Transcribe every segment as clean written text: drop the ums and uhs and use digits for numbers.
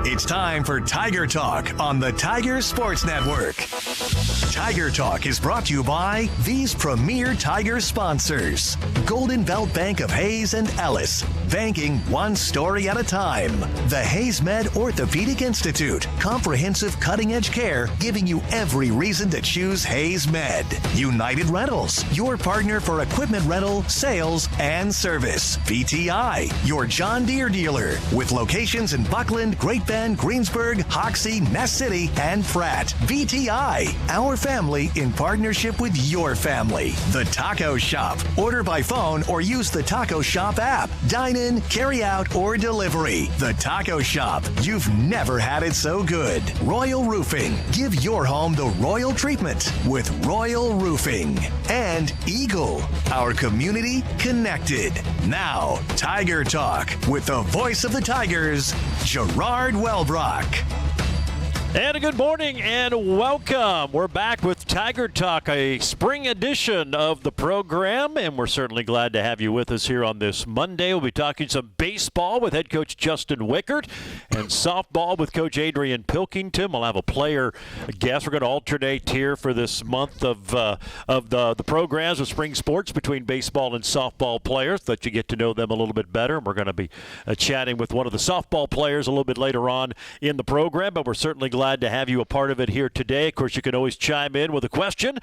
It's time for Tiger Talk on the Tiger Sports Network. Tiger Talk is brought to you by these premier Tiger sponsors. Golden Belt Bank of Hayes and Ellis. Banking one story at a time. The Hayes Med Orthopedic Institute. Comprehensive cutting-edge care giving you every reason to choose Hayes Med. United Rentals. Your partner for equipment rental, sales, and service. VTI. Your John Deere dealer. With locations in Buckland, Great Bend, Greensburg, Hoxie, Ness City, and Pratt. VTI. Our family in partnership with your family. The Taco Shop. Order by phone or use the Taco Shop app. Dine in, carry out, or delivery. The Taco Shop. You've never had it so good. Royal Roofing. Give your home the royal treatment with Royal Roofing. And Eagle. Our community connected. Now, Tiger Talk with the voice of the Tigers, Gerard Wellbrock. And a good morning and welcome. We're back with Tiger Talk, a spring edition of the program, and we're certainly glad to have you with us here on this Monday. We'll be talking some baseball with head coach Justin Wickert and softball with Coach Adrian Pilkington. We'll have a player guest. We're going to alternate here for this month of the programs of spring sports between baseball and softball players, let you get to know them a little bit better. And we're going to be chatting with one of the softball players a little bit later on in the program, but we're certainly glad to have you a part of it here today. Of course, you can always chime in with a question.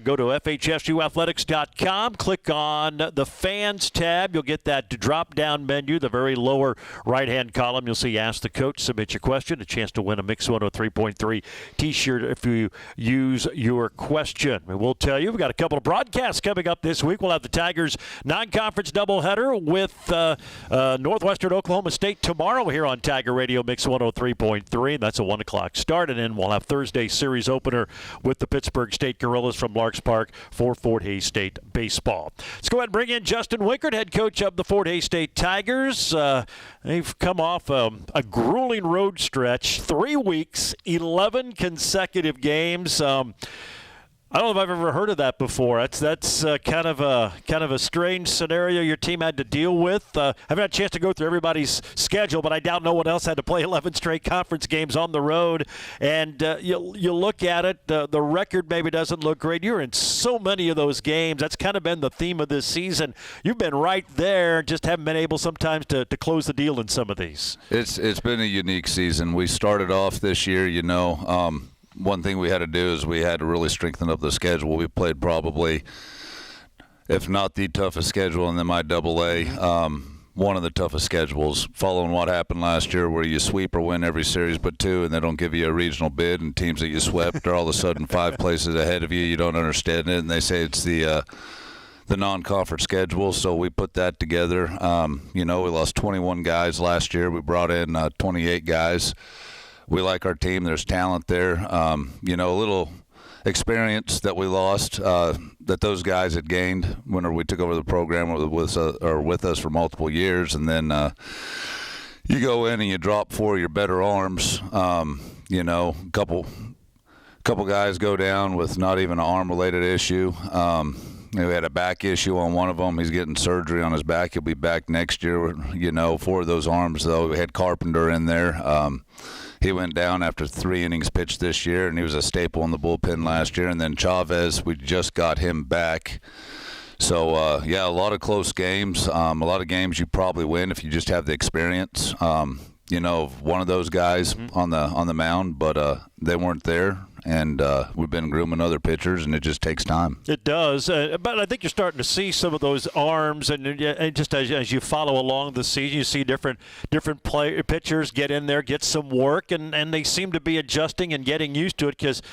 Go to FHSUathletics.com, click on the Fans tab. You'll get that drop-down menu, the very lower right-hand column. You'll see Ask the Coach, submit your question, a chance to win a Mix 103.3 T-shirt if you use your question. And we'll tell you, we've got a couple of broadcasts coming up this week. We'll have the Tigers non-conference doubleheader with Northwestern Oklahoma State tomorrow here on Tiger Radio Mix 103.3. That's a 1 o'clock start, and then we'll have Thursday series opener with the Pittsburgh State Gorillas from Larks Park for Fort Hays State baseball. Let's go ahead and bring in Justin Wickert, head coach of the Fort Hays State Tigers. They've come off a grueling road stretch, 3 weeks, 11 consecutive games. I don't know if I've ever heard of that before. That's kind of a strange scenario your team had to deal with. I haven't had a chance to go through everybody's schedule, but I doubt no one else had to play 11 straight conference games on the road. And you look at it, the record maybe doesn't look great. You're in so many of those games. That's kind of been the theme of this season. You've been right there, just haven't been able sometimes to close the deal in some of these. It's been a unique season. We started off this year, one thing we had to do is we had to really strengthen up the schedule. We played probably, if not the toughest schedule in the MIAA, one of the toughest schedules, following what happened last year where you sweep or win every series but two and they don't give you a regional bid, and teams that you swept are all of a sudden 5 places ahead of you. You don't understand it, and they say it's the non-conference schedule, so we put that together. We lost 21 guys last year. We brought in 28 guys. We like our team. There's talent there. A little experience that we lost that those guys had gained when we took over the program with us for multiple years. And then you go in and you drop 4 of your better arms. Couple guys go down with not even an arm-related issue. We had a back issue on one of them. He's getting surgery on his back. He'll be back next year. 4 of those arms, though. We had Carpenter in there. He went down after 3 innings pitched this year, and he was a staple in the bullpen last year. And then Chavez, we just got him back. So, a lot of close games. A lot of games you probably win if you just have the experience, of one of those guys on the mound, but they weren't there. And we've been grooming other pitchers, and it just takes time. It does, but I think you're starting to see some of those arms, and just as you follow along the season, you see different pitchers get in there, get some work, and they seem to be adjusting and getting used to it. Because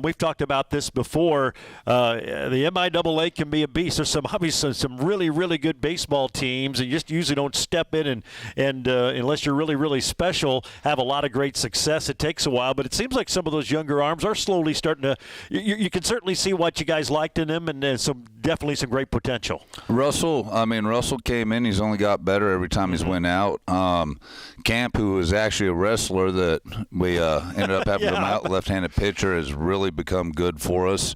we've talked about this before. The MIAA can be a beast. There's obviously some really, really good baseball teams, and you just usually don't step in and unless you're really, really special, have a lot of great success. It takes a while, but it seems like some of those younger arms are slowly starting to. You can certainly see what you guys liked in him, and definitely some great potential. Russell came in. He's only got better every time he's went out. Camp, who is actually a wrestler that we ended up having him out, left-handed pitcher, has really become good for us.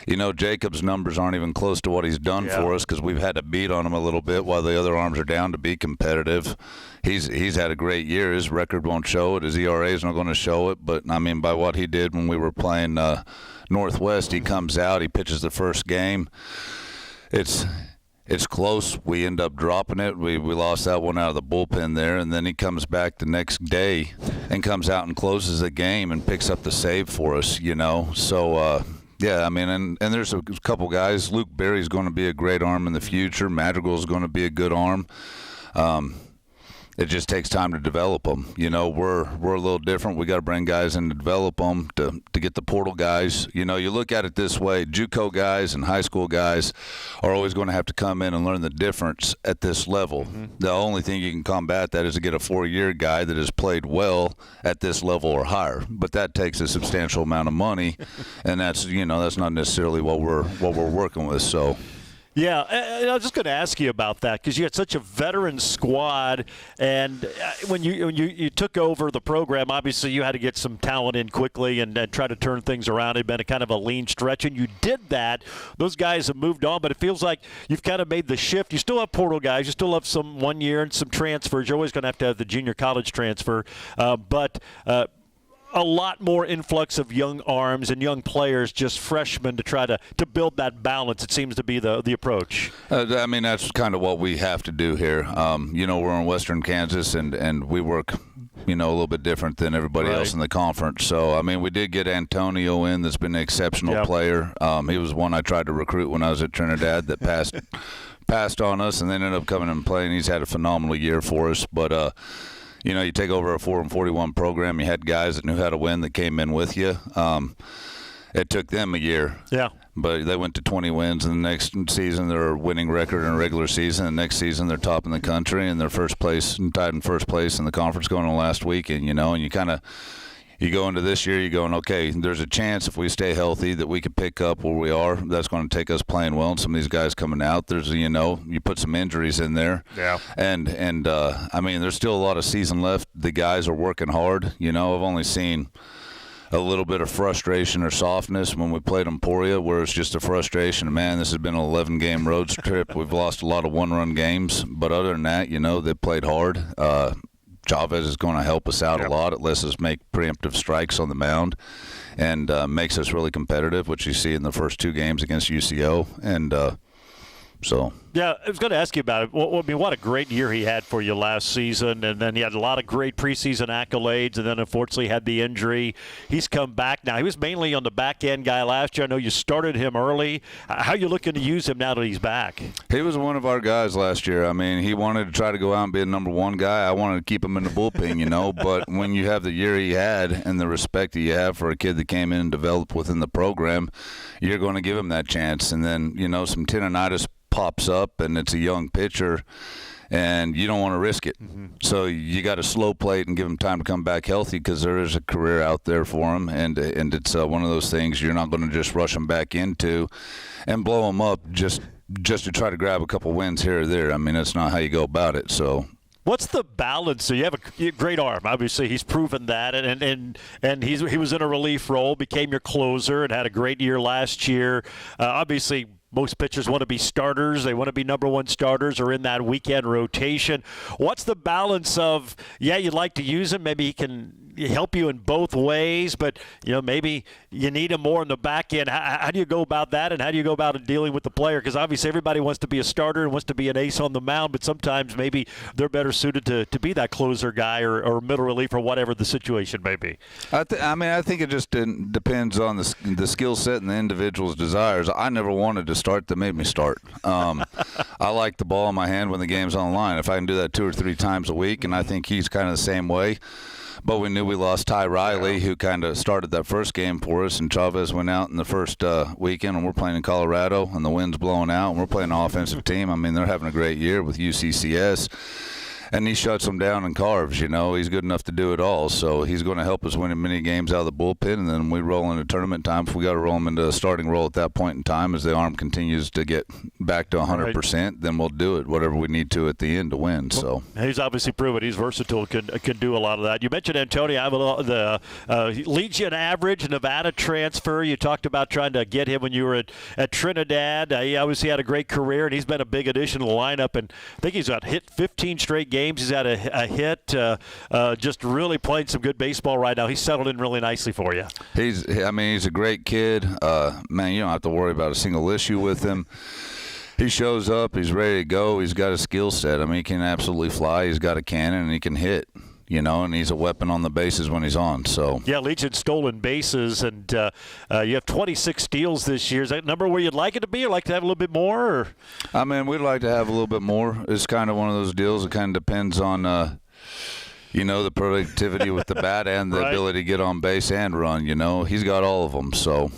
Jacob's numbers aren't even close to what he's done for us because we've had to beat on him a little bit while the other arms are down to be competitive. He's had a great year. His record won't show it. His ERA is not going to show it. But, I mean, by what he did when we were playing Northwest, he comes out, he pitches the first game. It's close. We end up dropping it. We lost that one out of the bullpen there, and then he comes back the next day and comes out and closes the game and picks up the save for us, So, yeah, I mean, and there's a couple guys. Luke Berry's going to be a great arm in the future. Madrigal's going to be a good arm. It just takes time to develop them. We're a little different. We got to bring guys in to develop them to get the portal guys. You look at it this way: JUCO guys and high school guys are always going to have to come in and learn the difference at this level. Mm-hmm. The only thing you can combat that is to get a 4-year guy that has played well at this level or higher. But that takes a substantial amount of money, and that's not necessarily what we're working with. So. Yeah, I was just going to ask you about that because you had such a veteran squad, and when you took over the program, obviously you had to get some talent in quickly and try to turn things around. It had been a kind of a lean stretch, and you did that. Those guys have moved on, but it feels like you've kind of made the shift. You still have portal guys. You still have some 1 year and some transfers. You're always going to have the junior college transfer, but a lot more influx of young arms and young players, just freshmen, to try to build that balance. It seems to be the approach. I mean, that's kind of what we have to do here. We're in Western Kansas, and we work, a little bit different than everybody else in the conference. So, I mean, we did get Antonio in. That's been an exceptional player. He was one I tried to recruit when I was at Trinidad that passed on us, and then ended up coming and playing. He's had a phenomenal year for us. But, you take over a 4-41 program. You had guys that knew how to win that came in with you. It took them a year. Yeah. But they went to 20 wins, and the next season they're a winning record in a regular season. The next season they're top in the country, and they're tied in first place in the conference going on last weekend. And you kind of you go into this year, you're going, okay, there's a chance if we stay healthy that we could pick up where we are. That's going to take us playing well. And some of these guys coming out, there's, you put some injuries in there. Yeah. And I mean, there's still a lot of season left. The guys are working hard. I've only seen a little bit of frustration or softness when we played Emporia, where it's just a frustration. Man, this has been an 11-game road trip. We've lost a lot of one-run games. But other than that, they played hard. Chavez is going to help us out a lot. It lets us make preemptive strikes on the mound and makes us really competitive, which you see in the first 2 games against UCO. And so. Yeah, I was going to ask you about it. What a great year he had for you last season, and then he had a lot of great preseason accolades, and then unfortunately had the injury. He's come back now. He was mainly on the back-end guy last year. I know you started him early. How are you looking to use him now that he's back? He was one of our guys last year. I mean, he wanted to try to go out and be a number 1 guy. I wanted to keep him in the bullpen, but when you have the year he had and the respect that you have for a kid that came in and developed within the program, you're going to give him that chance. And then, some tendonitis pops up and it's a young pitcher and you don't want to risk it. Mm-hmm. So you got to slow plate and give him time to come back healthy because there is a career out there for him, and it's one of those things you're not going to just rush him back into and blow him up just to try to grab a couple wins here or there. I mean, that's not how you go about it. So what's the balance? So you have a great arm. Obviously, he's proven that, and he was in a relief role, became your closer, and had a great year last year. Obviously, most pitchers want to be starters. They want to be number 1 starters or in that weekend rotation. What's the balance of, you'd like to use him. Maybe he can help you in both ways, but, maybe you need him more in the back end. How do you go about that, and how do you go about dealing with the player? Because obviously everybody wants to be a starter and wants to be an ace on the mound, but sometimes maybe they're better suited to be that closer guy or middle relief or whatever the situation may be. I think it just depends on the skill set and the individual's desires. I never wanted to start, that made me start. I like the ball in my hand when the game's on the line. If I can do that 2 or 3 times a week, and I think he's kind of the same way. But we knew we lost Ty Riley, who kind of started that first game for us, and Chavez went out in the first weekend, and we're playing in Colorado, and the wind's blowing out, and we're playing an offensive team. I mean, they're having a great year with UCCS. and he shuts them down and carves. He's good enough to do it all. So he's going to help us win many games out of the bullpen, and then we roll into tournament time. If we got to roll him into a starting role at that point in time, as the arm continues to get back to 100%, then we'll do it, whatever we need to at the end to win. So he's obviously proven he's versatile, can do a lot of that. You mentioned Antonio Avila, the Legion average Nevada transfer. You talked about trying to get him when you were at Trinidad. He obviously had a great career, and he's been a big addition to the lineup. And I think he's got hit 15 straight games. He's had a hit. Just really playing some good baseball right now. He's settled in really nicely for you. He's a great kid. Man, you don't have to worry about a single issue with him. He shows up. He's ready to go. He's got a skill set. I mean, he can absolutely fly. He's got a cannon, and he can hit. And he's a weapon on the bases when he's on. So yeah, Legion stolen bases, and you have 26 steals this year. Is that a number where you'd like it to be, or like to have a little bit more? Or? I mean, we'd like to have a little bit more. It's kind of one of those deals. It kind of depends on, the productivity with the bat and the ability to get on base and run. He's got all of them. So.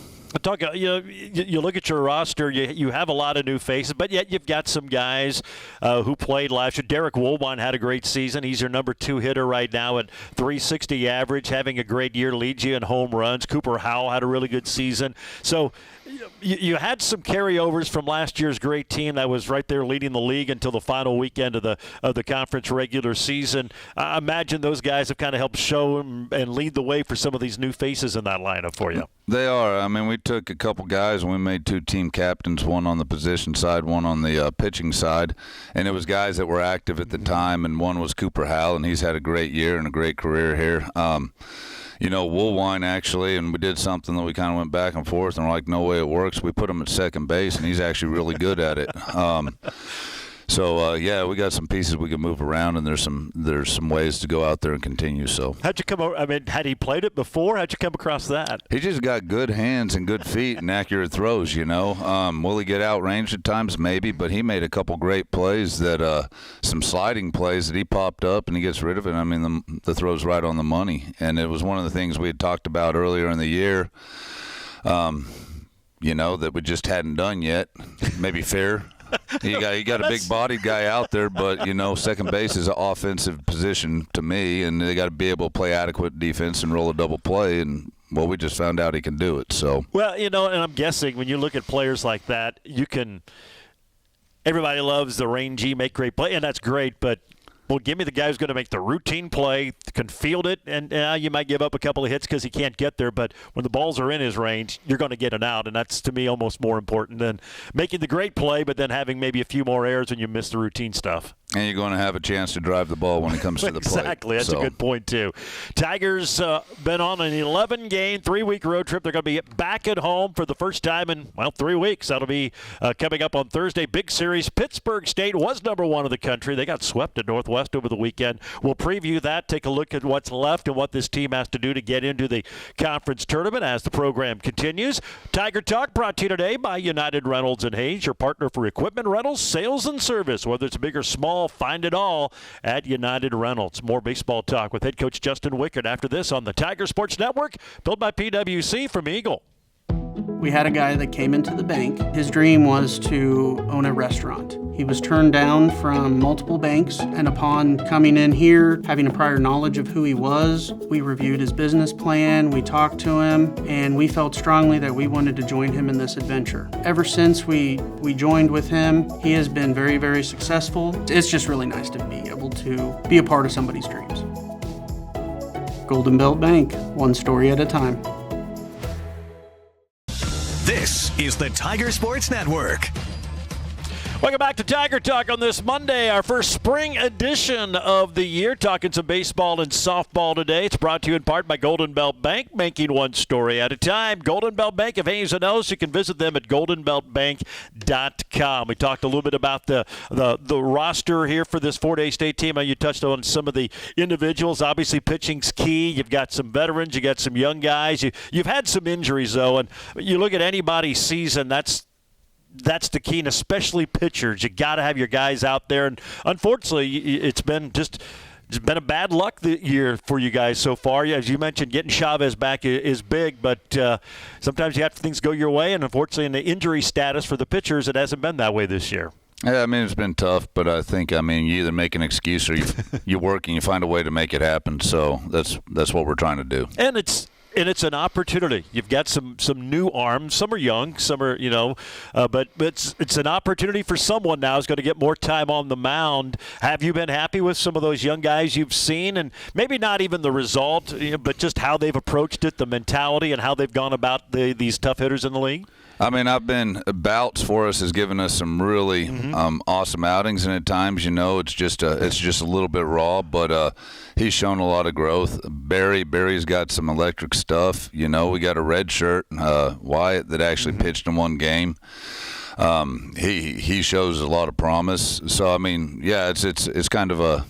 You look at your roster, you have a lot of new faces, but yet you've got some guys who played last year. Derek Woolbine had a great season. He's your number 2 hitter right now at .360 average, having a great year, leads you in home runs. Cooper Howell had a really good season. So you had some carryovers from last year's great team that was right there leading the league until the final weekend of the conference regular season. I imagine those guys have kind of helped show and lead the way for some of these new faces in that lineup for you. They are. I mean, we took a couple guys and we made 2 team captains, one on the position side, one on the pitching side, and it was guys that were active at the time, and one was Cooper Howell, and he's had a great year and a great career here. Woolwine actually, and we did something that we kind of went back and forth, and we're like, no way it works. We put him at second base, and he's actually really good at it. So we got some pieces we can move around, and there's some ways to go out there and continue. So how'd you come over? I mean, had he played it before? How'd you come across that? He just got good hands and good feet and accurate throws. Will he get outranged at times? Maybe, but he made a couple great plays that some sliding plays that he popped up and he gets rid of it. I mean, the throw's right on the money, and it was one of the things we had talked about earlier in the year. That we just hadn't done yet. Maybe fair. You got a big-bodied guy out there, but, second base is an offensive position to me, and they got to be able to play adequate defense and roll a double play, and, well, we just found out he can do it. So well, and I'm guessing when you look at players like that, everybody loves the rangy, make great play, and that's great, but well, give me the guy who's going to make the routine play, can field it, and you might give up a couple of hits because he can't get there. But when the balls are in his range, you're going to get it out, and that's, to me, almost more important than making the great play but then having maybe a few more errors when you miss the routine stuff. And you're going to have a chance to drive the ball when it comes to the plate. Exactly. That's a good point, too. Tigers been on an 11-game, 3-week road trip. They're going to be back at home for the first time in, 3 weeks. That'll be coming up on Thursday. Big series. Pittsburgh State was number 1 in the country. They got swept at Northwest over the weekend. We'll preview that, take a look at what's left and what this team has to do to get into the conference tournament as the program continues. Tiger Talk brought to you today by United Rentals and Hayes, your partner for equipment rentals, sales, and service. Whether it's big or small, find it all at United Rentals. More baseball talk with head coach Justin Wickard after this on the Tiger Sports Network, built by PwC from Eagle. We had a guy that came into the bank. His dream was to own a restaurant. He was turned down from multiple banks, and upon coming in here, having a prior knowledge of who he was, we reviewed his business plan, we talked to him, and we felt strongly that we wanted to join him in this adventure. Ever since we joined with him, he has been very, very successful. It's just really nice to be able to be a part of somebody's dreams. Golden Belt Bank, one story at a time. This is the Tiger Sports Network. Welcome back to Tiger Talk on this Monday, our first spring edition of the year. Talking some baseball and softball today. It's brought to you in part by Golden Belt Bank, making one story at a time. Golden Belt Bank of Hayes and Ellis. You can visit them at goldenbeltbank.com. We talked a little bit about the roster here for this 4-day state team. You touched on some of the individuals. Obviously, pitching's key. You've got some veterans. You got some young guys. You've had some injuries, though, and you look at anybody's season, that's the key, and especially pitchers. You got to have your guys out there, and unfortunately, it's been a bad luck year for you guys so far. As you mentioned, getting Chavez back is big, but sometimes you have things go your way, and unfortunately, in the injury status for the pitchers, it hasn't been that way this year. Yeah, I mean, it's been tough, but I think, you either make an excuse or you work and you find a way to make it happen. So that's what we're trying to do. And it's an opportunity. You've got some new arms. Some are young, some are, but it's an opportunity for someone now who's going to get more time on the mound. Have you been happy with some of those young guys you've seen? And maybe not even the result, but just how they've approached it, the mentality, and how they've gone about these tough hitters in the league? I mean, Bouts for us has given us some really awesome outings, and at times, it's just a little bit raw, but he's shown a lot of growth. Barry's got some electric stuff. We got a red shirt, Wyatt, that actually pitched in one game. He shows a lot of promise. So I mean, yeah, it's kind of a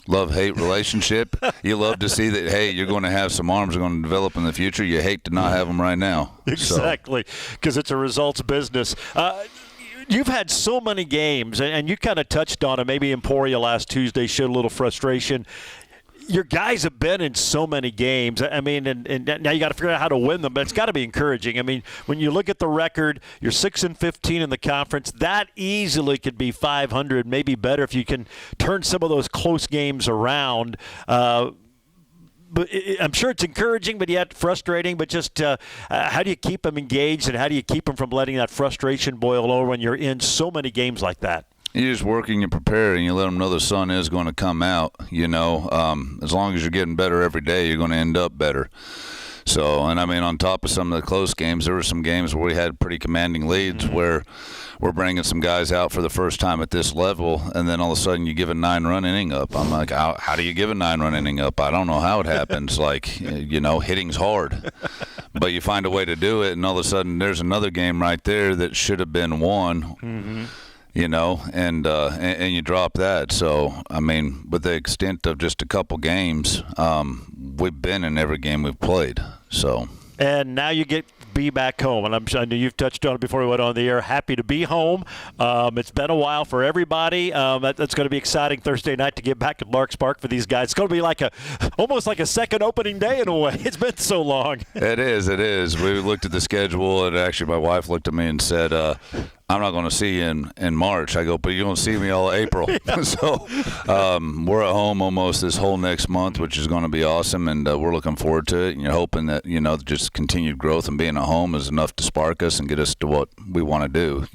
love-hate relationship. You love to see that, hey, you're going to have some arms that are going to develop in the future. You hate to not have them right now. Exactly, because it's a results business. You've had so many games, and you kind of touched on it. Maybe Emporia last Tuesday showed a little frustration. Your guys have been in so many games. I mean, and now you got to figure out how to win them, but it's got to be encouraging. I mean, when you look at the record, you're 6-15 in the conference. That easily could be 500, maybe better if you can turn some of those close games around. But I'm sure it's encouraging, but yet frustrating. But just how do you keep them engaged, and how do you keep them from letting that frustration boil over when you're in so many games like that? You just work and you prepare and you let them know the sun is going to come out, As long as you're getting better every day, you're going to end up better. So, and I mean, on top of some of the close games, there were some games where we had pretty commanding leads where we're bringing some guys out for the first time at this level, and then all of a sudden you give a 9-run inning up. I'm like, how do you give a 9-run inning up? I don't know how it happens. Like, hitting's hard. But you find a way to do it, and all of a sudden there's another game right there that should have been won. And you drop that. So, I mean, with the extent of just a couple games, we've been in every game we've played. So. And now you get be back home, and I know you've touched on it before we went on the air. Happy to be home. It's been a while for everybody. That's going to be exciting Thursday night to get back at Larks Park for these guys. It's going to be almost like a second opening day in a way. It's been so long. It is. We looked at the schedule, and actually my wife looked at me and said, I'm not going to see you in March. I go, but you're going to see me all April. So we're at home almost this whole next month, which is going to be awesome, and we're looking forward to it. And you're hoping that, just continued growth and being at home is enough to spark us and get us to what we want to do,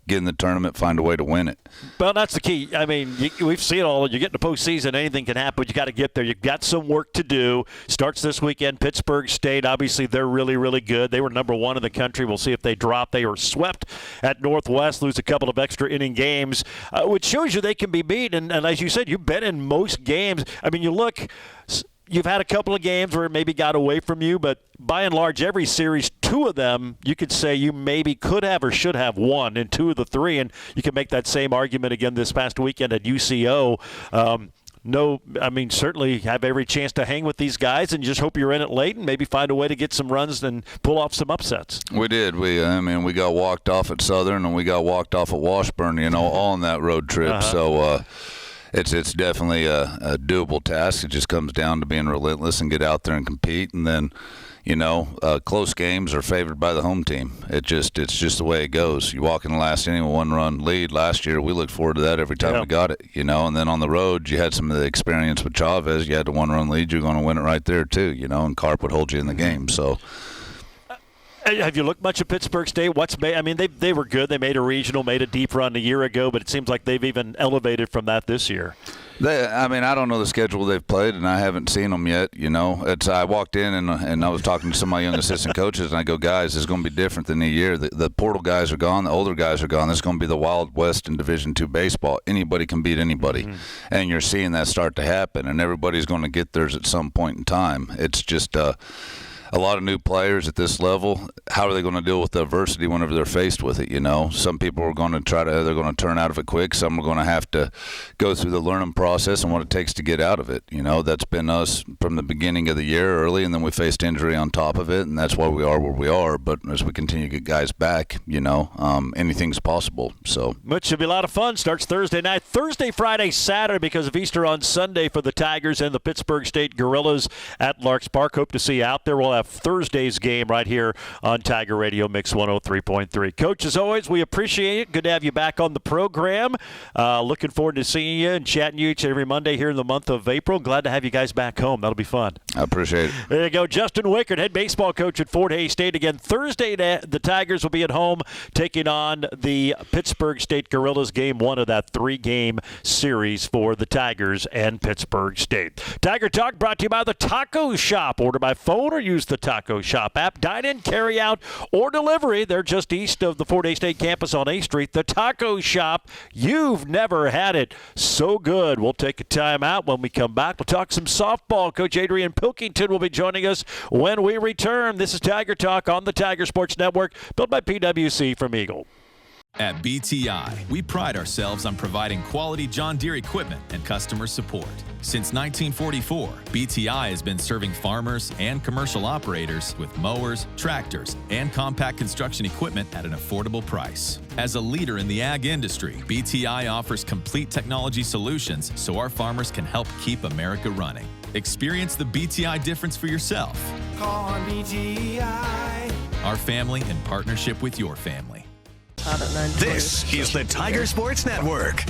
get in the tournament, find a way to win it. Well, that's the key. I mean, we've seen it all. You get in the postseason, anything can happen, but you got to get there. You've got some work to do. Starts this weekend. Pittsburgh State, obviously, they're really, really good. They were number one in the country. We'll see if they drop. They were swept at Northwest, lose a couple of extra inning games, which shows you they can be beat. And as you said, you've been in most games. I mean, you've had a couple of games where it maybe got away from you, but by and large, every series, two of them, you could say you maybe could have or should have won in two of the three, and you can make that same argument again this past weekend at UCO. Certainly have every chance to hang with these guys, and just hope you're in it late and maybe find a way to get some runs and pull off some upsets. We did. We got walked off at Southern and we got walked off at Washburn, all on that road trip. So it's definitely a doable task. It just comes down to being relentless and get out there and compete, and then close games are favored by the home team. It's just the way it goes. You walk in the last inning with 1-run lead. Last year, we looked forward to that every time we got it, and then on the road, you had some of the experience with Chavez. You had the 1-run lead. You're going to win it right there, too, and Carp would hold you in the game. So. Have you looked much at Pittsburgh State? They were good. They made a regional, made a deep run a year ago, but it seems like they've even elevated from that this year. I don't know the schedule they've played, and I haven't seen them yet. I walked in and I was talking to some of my young assistant coaches, and I go, guys, it's going to be different than the year. The portal guys are gone. The older guys are gone. This is going to be the Wild West in Division II baseball. Anybody can beat anybody, and you're seeing that start to happen, and everybody's going to get theirs at some point in time. It's just a lot of new players at this level. How are they going to deal with the adversity whenever they're faced with it? Some people are going to they're going to turn out of it quick. Some are going to have to go through the learning process and what it takes to get out of it. That's been us from the beginning of the year early, and then we faced injury on top of it, and that's why we are where we are. But as we continue to get guys back, anything's possible. So, which should be a lot of fun. Starts Thursday night, Thursday, Friday, Saturday because of Easter on Sunday for the Tigers and the Pittsburgh State Gorillas at Larks Park. Hope to see you out there. We'll have have Thursday's game right here on Tiger Radio Mix 103.3. Coach, as always, we appreciate it. Good to have you back on the program. Looking forward to seeing you and chatting you each and every Monday here in the month of April. Glad to have you guys back home. That'll be fun. I appreciate it. There you go. Justin Wickert, head baseball coach at Fort Hays State. Again, Thursday, the Tigers will be at home taking on the Pittsburgh State Gorillas, game one of that 3-game series for the Tigers and Pittsburgh State. Tiger Talk brought to you by the Taco Shop. Order by phone or use the Taco Shop app. Dine in, carry out, or delivery. They're just east of the Fort Hays State campus on A Street. The Taco Shop. You've never had it so good. We'll take a time out. When we come back, we'll talk some softball. Coach Adrian Pilkington will be joining us when we return. This is Tiger Talk on the Tiger Sports Network, built by PwC from Eagle. At BTI, we pride ourselves on providing quality John Deere equipment and customer support. Since 1944, BTI has been serving farmers and commercial operators with mowers, tractors, and compact construction equipment at an affordable price. As a leader in the ag industry, BTI offers complete technology solutions so our farmers can help keep America running. Experience the BTI difference for yourself. Call BTI. Our family in partnership with your family. This is the Tiger Sports Network.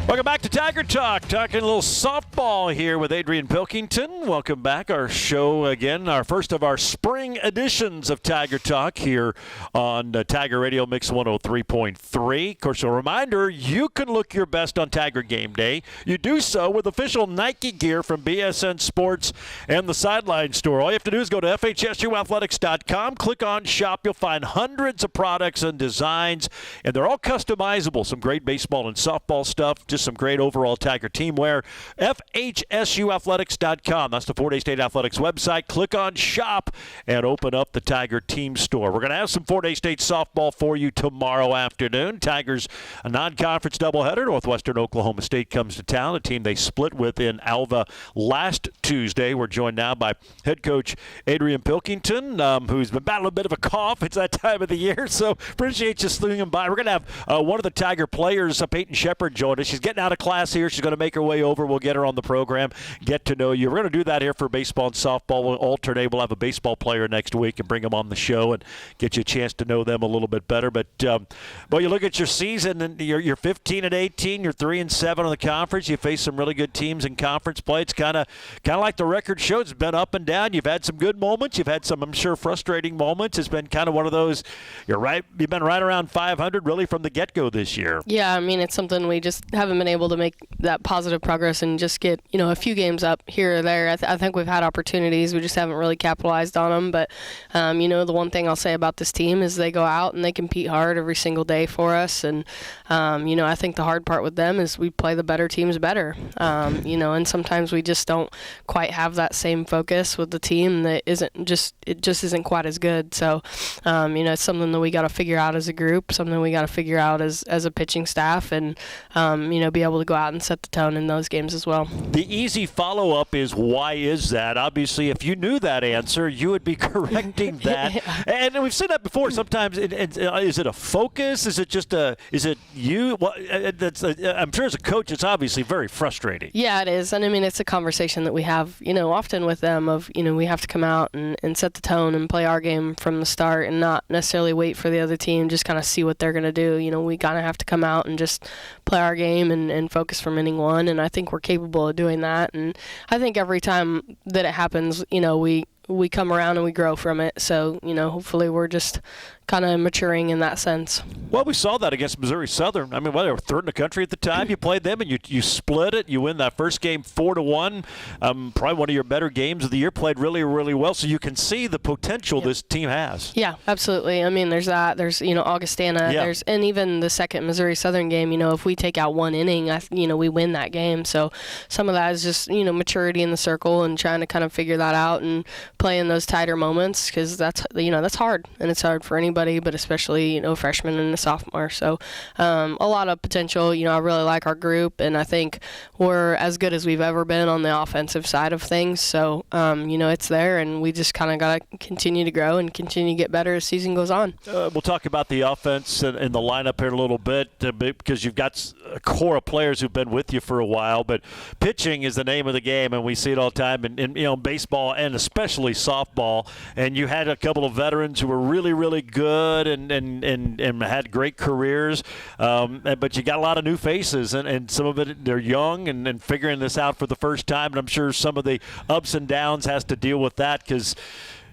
Welcome back to Tiger Talk. Talking a little softball here with Adrian Pilkington. Welcome back. Our show again, our first of our spring editions of Tiger Talk here on Tiger Radio Mix 103.3. Of course, a reminder, you can look your best on Tiger Game Day. You do so with official Nike gear from BSN Sports and the Sideline Store. All you have to do is go to FHSUathletics.com, click on Shop. You'll find hundreds of products and designs, and they're all customizable. Some great baseball and softball stuff. Just some great overall Tiger team wear. FHSUathletics.com. That's the Fort Hays State Athletics website. Click on Shop and open up the Tiger team store. We're going to have some Fort Hays State softball for you tomorrow afternoon. Tigers, a non-conference doubleheader. Northwestern Oklahoma State comes to town, a team they split with in Alva last Tuesday. We're joined now by head coach Adrian Pilkington, who's been battling a bit of a cough. It's that time of the year, so appreciate you swinging by. We're going to have one of the Tiger players, Peyton Shepard, join us. She's getting out of class here. She's going to make her way over. We'll get her on the program, get to know you. We're going to do that here for baseball and softball. We'll alternate. We'll have a baseball player next week and bring them on the show and get you a chance to know them a little bit better. But you look at your season, and you're 15-18. You're 3-7 on the conference. You face some really good teams in conference play. It's kind of like the record shows. It's been up and down. You've had some good moments. You've had some, I'm sure, frustrating moments. It's been kind of one of those. You've been right around 500 really from the get-go this year. Yeah, I mean, it's something we just haven't been able to make that positive progress and just get, a few games up here or there. I think we've had opportunities. We just haven't really capitalized on them. But, the one thing I'll say about this team is they go out and they compete hard every single day for us. And, I think the hard part with them is we play the better teams better. And sometimes we just don't quite have that same focus with the team that isn't quite as good. So, it's something that we got to figure out as a group, something we got to figure out as a pitching staff, and, be able to go out and set the tone in those games as well. The easy follow-up is, why is that? Obviously, if you knew that answer, you would be correcting that. Yeah. And we've said that before. Sometimes, is it a focus? Is it you? Well, I'm sure as a coach, it's obviously very frustrating. Yeah, it is. And I mean, it's a conversation that we have, often with them of, we have to come out and set the tone and play our game from the start and not necessarily wait for the other team, just kind of see what they're going to do. We kind of have to come out and just play our game and focus from inning one. And I think we're capable of doing that. And I think every time that it happens, we come around and we grow from it. So, hopefully we're just kind of maturing in that sense. Well, we saw that against Missouri Southern. I mean, they were third in the country at the time. You played them, and you split it. You win that first game 4-1. Probably one of your better games of the year. Played really, really well. So you can see the potential this team has. Yeah, absolutely. I mean, there's that. There's, Augustana. Yeah. And even the second Missouri Southern game, if we take out one inning, we win that game. So some of that is just, maturity in the circle and trying to kind of figure that out and play in those tighter moments, because that's hard. And it's hard for anybody anybody, but especially, you know, freshmen and a sophomore. So a lot of potential. You know, I really like our group, and I think we're as good as we've ever been on the offensive side of things. So, you know, it's there, and we just kind of got to continue to grow and continue to get better as season goes on. We'll talk about the offense and the lineup here in a little bit because you've got a core of players who've been with you for a while, but pitching is the name of the game, and we see it all the time in you know, baseball and especially softball. And you had a couple of veterans who were really, really good and had great careers, but you got a lot of new faces, and some of it, they're young and figuring this out for the first time, and I'm sure some of the ups and downs has to deal with that because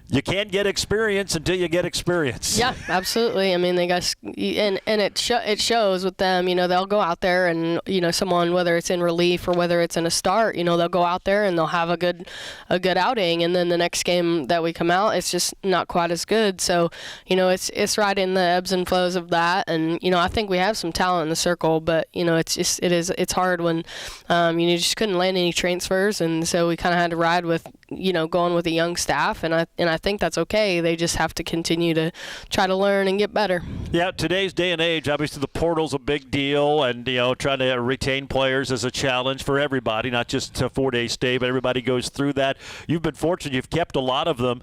you can't get experience until you get experience. Yeah, absolutely. I mean, they got, and it shows with them. You know, they'll go out there and, you know, someone, whether it's in relief or whether it's in a start, you know, they'll go out there and they'll have a good outing, and then the next game that we come out, it's just not quite as good. So, you know, it's right in the ebbs and flows of that. And, you know, I think we have some talent in the circle, but, you know, it's hard when you just couldn't land any transfers, and so we kind of had to ride with, you know, going with a young staff, and I think that's okay. They just have to continue to try to learn and get better. Yeah, today's day and age, obviously the portal's a big deal, and, you know, trying to retain players is a challenge for everybody, not just Fort Hays State, but everybody goes through that. You've been fortunate; you've kept a lot of them.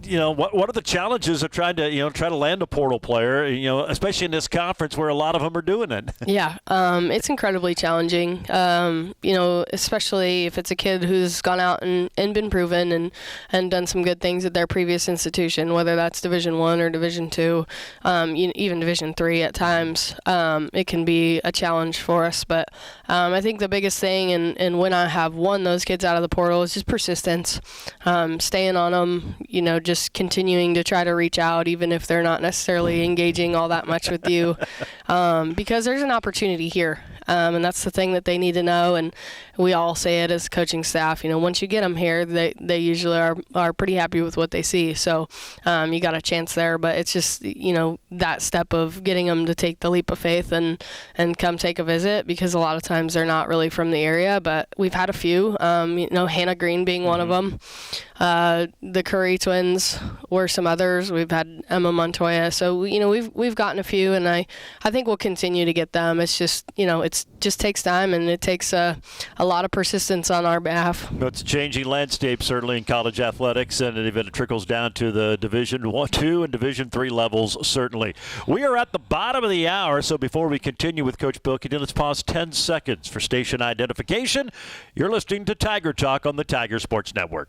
You know, what are the challenges of trying to land a portal player? You know, especially in this conference where a lot of them are doing it. Yeah, it's incredibly challenging. You know, especially if it's a kid who's gone out and been proven and done some good things at their previous institution, whether that's Division I or Division II, even Division III at times. It can be a challenge for us, but I think the biggest thing, and when I have won those kids out of the portal, is just persistence, staying on them, you know, just continuing to try to reach out, even if they're not necessarily engaging all that much with you, because there's an opportunity here. And that's the thing that they need to know, and we all say it as coaching staff. You know, once you get them here, they usually are pretty happy with what they see. So you got a chance there, but it's just, you know, that step of getting them to take the leap of faith and come take a visit, because a lot of times they're not really from the area, but we've had a few. You know, Hannah Green being one of them. The Curry twins were some others. We've had Emma Montoya. So, you know, we've gotten a few, and I think we'll continue to get them. It's just, you know, it just takes time, and it takes a lot of persistence on our behalf. It's a changing landscape, certainly, in college athletics, and it trickles down to the Division I, II, and Division III levels, certainly. We are at the bottom of the hour, so before we continue with Coach Pilkington, let's pause 10 seconds for station identification. You're listening to Tiger Talk on the Tiger Sports Network.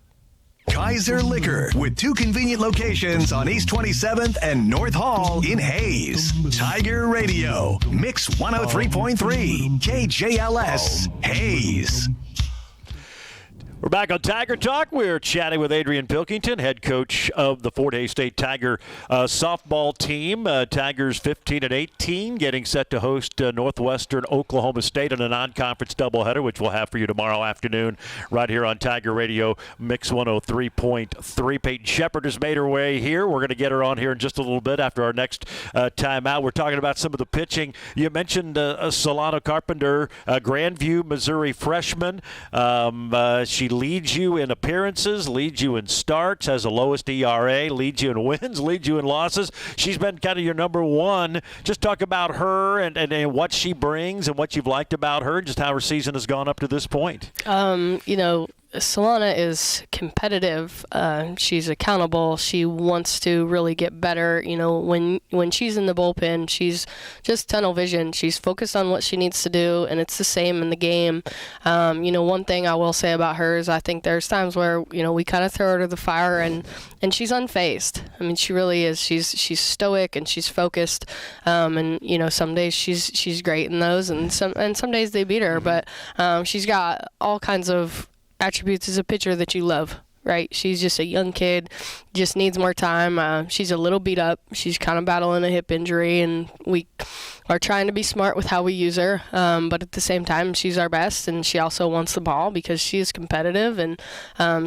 Kaiser Liquor, with 2 convenient locations on East 27th and North Hall in Hayes. Tiger Radio, Mix 103.3, KJLS, Hayes. We're back on Tiger Talk. We're chatting with Adrian Pilkington, head coach of the Fort Hays State Tiger softball team. Tigers 15-18, getting set to host Northwestern Oklahoma State in a non-conference doubleheader, which we'll have for you tomorrow afternoon right here on Tiger Radio, Mix 103.3. Peyton Shepard has made her way here. We're going to get her on here in just a little bit after our next timeout. We're talking about some of the pitching. You mentioned Solano Carpenter, Grandview, Missouri freshman. She leads you in appearances, leads you in starts, has the lowest ERA, leads you in wins, leads you in losses. She's been kind of your number one. Just talk about her and what she brings and what you've liked about her, and just how her season has gone up to this point. You know, Solana is competitive. She's accountable. She wants to really get better. You know, when she's in the bullpen, she's just tunnel vision. She's focused on what she needs to do, and it's the same in the game. You know, one thing I will say about her is I think there's times where, you know, we kind of throw her to the fire, and she's unfazed. I mean, she really is. She's stoic and she's focused. And you know, some days she's great in those, and some days they beat her. But she's got all kinds of attributes as a pitcher that you love, right? She's just a young kid, just needs more time. She's a little beat up. She's kind of battling a hip injury, and we are trying to be smart with how we use her. But at the same time, she's our best, and she also wants the ball because she is competitive. And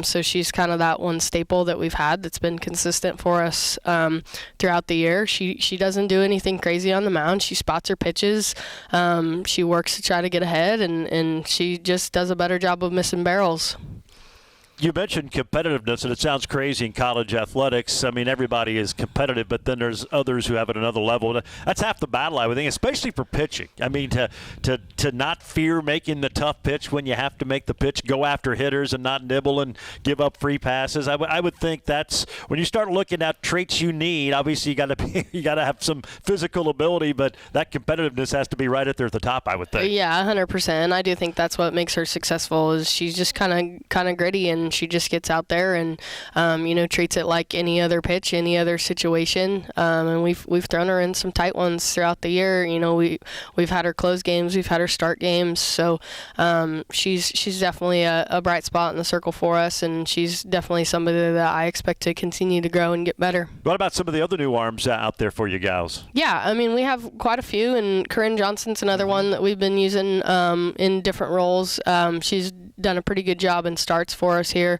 so she's kind of that one staple that we've had that's been consistent for us throughout the year. She doesn't do anything crazy on the mound. She spots her pitches. She works to try to get ahead, and she just does a better job of missing barrels. you mentioned competitiveness, and it sounds crazy in college athletics. I mean, everybody is competitive, but then there's others who have it at another level. That's half the battle, I would think, especially for pitching. I mean, to not fear making the tough pitch when you have to make the pitch, go after hitters and not nibble and give up free passes. I would think that's when you start looking at traits you need. Obviously, you got to have some physical ability, but that competitiveness has to be right at there at the top, I would think. Yeah, 100%. And I do think that's what makes her successful. Is she's just kind of gritty, and she just gets out there and treats it like any other pitch, any other situation. And we've thrown her in some tight ones throughout the year. We've had her close games, we've had her start games. So she's definitely a bright spot in the circle for us, and she's definitely somebody that I expect to continue to grow and get better. What about some of the other new arms out there for you gals? Yeah, I mean, we have quite a few, and Corinne Johnson's another one that we've been using in different roles. She's done a pretty good job in starts for us here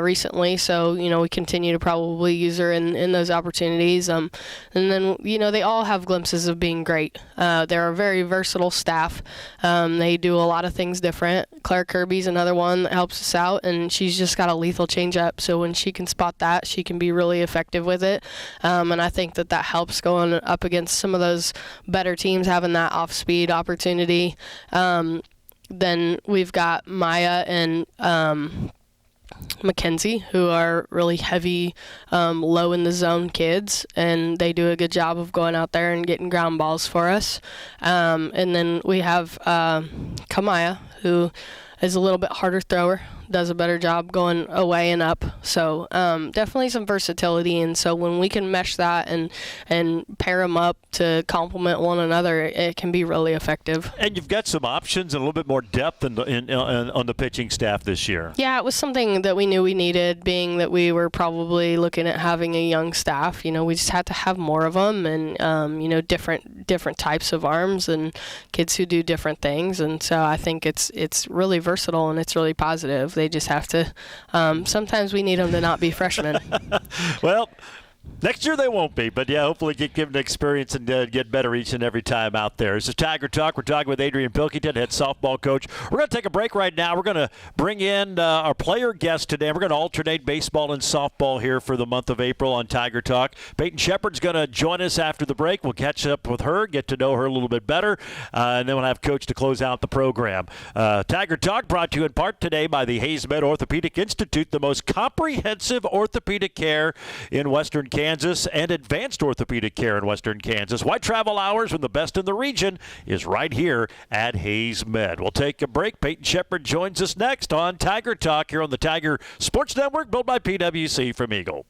recently, so we continue to probably use her in those opportunities. And then they all have glimpses of being great. They're a very versatile staff. They do a lot of things different. Claire Kirby's another one that helps us out, and she's just got a lethal changeup, so when she can spot that, she can be really effective with it. And I think that helps going up against some of those better teams, having that off-speed opportunity. Then we've got Maya and Mackenzie, who are really heavy, low in the zone kids, and they do a good job of going out there and getting ground balls for us. And then we have Kamaya, who is a little bit harder thrower, does a better job going away and up. So definitely some versatility, and so when we can mesh that and pair them up to complement one another, it can be really effective. And you've got some options and a little bit more depth on the pitching staff this year. Yeah, it was something that we knew we needed, being that we were probably looking at having a young staff. We just had to have more of them, and different types of arms and kids who do different things. And so I think it's really versatile and it's really positive. They just have to, sometimes we need them to not be freshmen. Well, next year they won't be, but yeah, hopefully get given experience and get better each and every time out there. This is Tiger Talk. We're talking with Adrian Pilkington, head softball coach. We're going to take a break right now. We're going to bring in our player guest today. We're going to alternate baseball and softball here for the month of April on Tiger Talk. Peyton Shepard's going to join us after the break. We'll catch up with her, get to know her a little bit better, and then we'll have Coach to close out the program. Tiger Talk brought to you in part today by the Hayes Med Orthopedic Institute, the most comprehensive orthopedic care in Western Kansas and advanced orthopedic care in Western Kansas. Why travel hours when the best in the region is right here at Hayes Med? We'll take a break. Peyton Shepard joins us next on Tiger Talk here on the Tiger Sports Network, built by PwC from Eagle.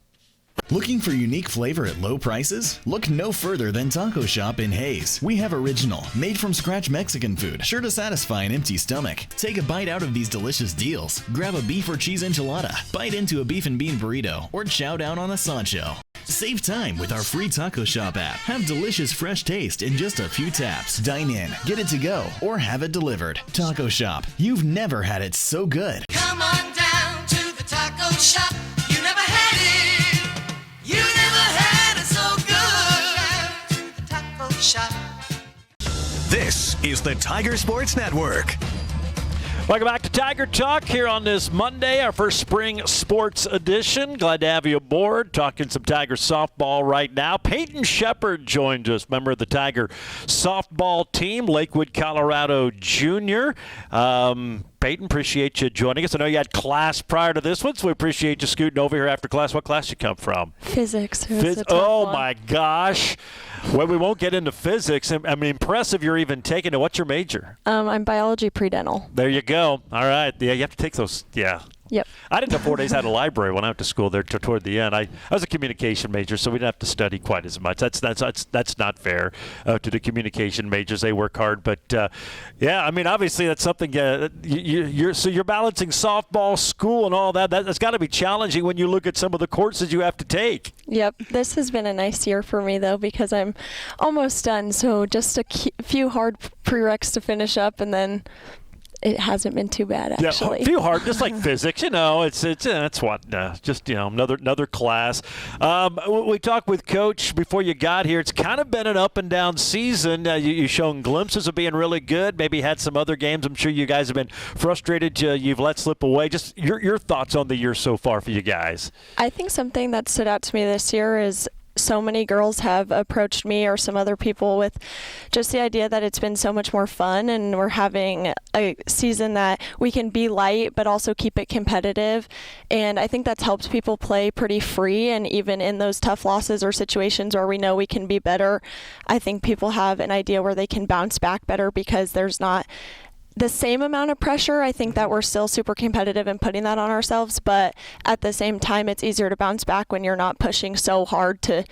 Looking for unique flavor at low prices? Look no further than Taco Shop in Hayes. We have original, made-from-scratch Mexican food, sure to satisfy an empty stomach. Take a bite out of these delicious deals. Grab a beef or cheese enchilada, bite into a beef and bean burrito, or chow down on a Sancho. Save time with our free Taco Shop app. Have delicious fresh taste in just a few taps. Dine in, get it to go, or have it delivered. Taco Shop. You've never had it so good. Come on down to the taco shop. You never had it. You never had it so good. Down to the taco shop. This is the Tiger Sports Network. Welcome back to Tiger Talk here on this Monday, our first spring sports edition. Glad to have you aboard. Talking some Tiger softball right now. Peyton Shepard joined us, member of the Tiger softball team, Lakewood, Colorado Junior. Peyton, appreciate you joining us. I know you had class prior to this one, so we appreciate you scooting over here after class. What class you come from? Physics. Oh, my gosh. Well, we won't get into physics. I mean, impressive you're even taking it. What's your major? I'm biology pre-dental. There you go. All right. Yeah, you have to take those. Yeah. Yep. I didn't know 4 days had a library when I went to school there toward the end. I was a communication major, so we didn't have to study quite as much. That's not fair to the communication majors. They work hard, but yeah, I mean, obviously that's something. You're balancing softball, school, and all that. That's got to be challenging when you look at some of the courses you have to take. Yep. This has been a nice year for me though, because I'm almost done. So just a few hard prereqs to finish up, and then it hasn't been too bad, actually. Yeah, a few hard, just like physics, it's what, just, another class. We talked with Coach before you got here. It's kind of been an up and down season. You've shown glimpses of being really good, maybe had some other games. I'm sure you guys have been frustrated. You've let slip away. Just your thoughts on the year so far for you guys. I think something that stood out to me this year is so many girls have approached me or some other people with just the idea that it's been so much more fun, and we're having a season that we can be light but also keep it competitive. And I think that's helped people play pretty free, and even in those tough losses or situations where we know we can be better, I think people have an idea where they can bounce back better because there's not the same amount of pressure. I think that we're still super competitive and putting that on ourselves, but at the same time, it's easier to bounce back when you're not pushing so hard to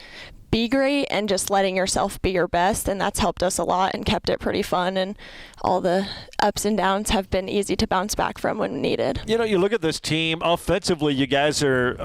be great and just letting yourself be your best. And that's helped us a lot and kept it pretty fun, and all the ups and downs have been easy to bounce back from when needed. You look at this team offensively, you guys are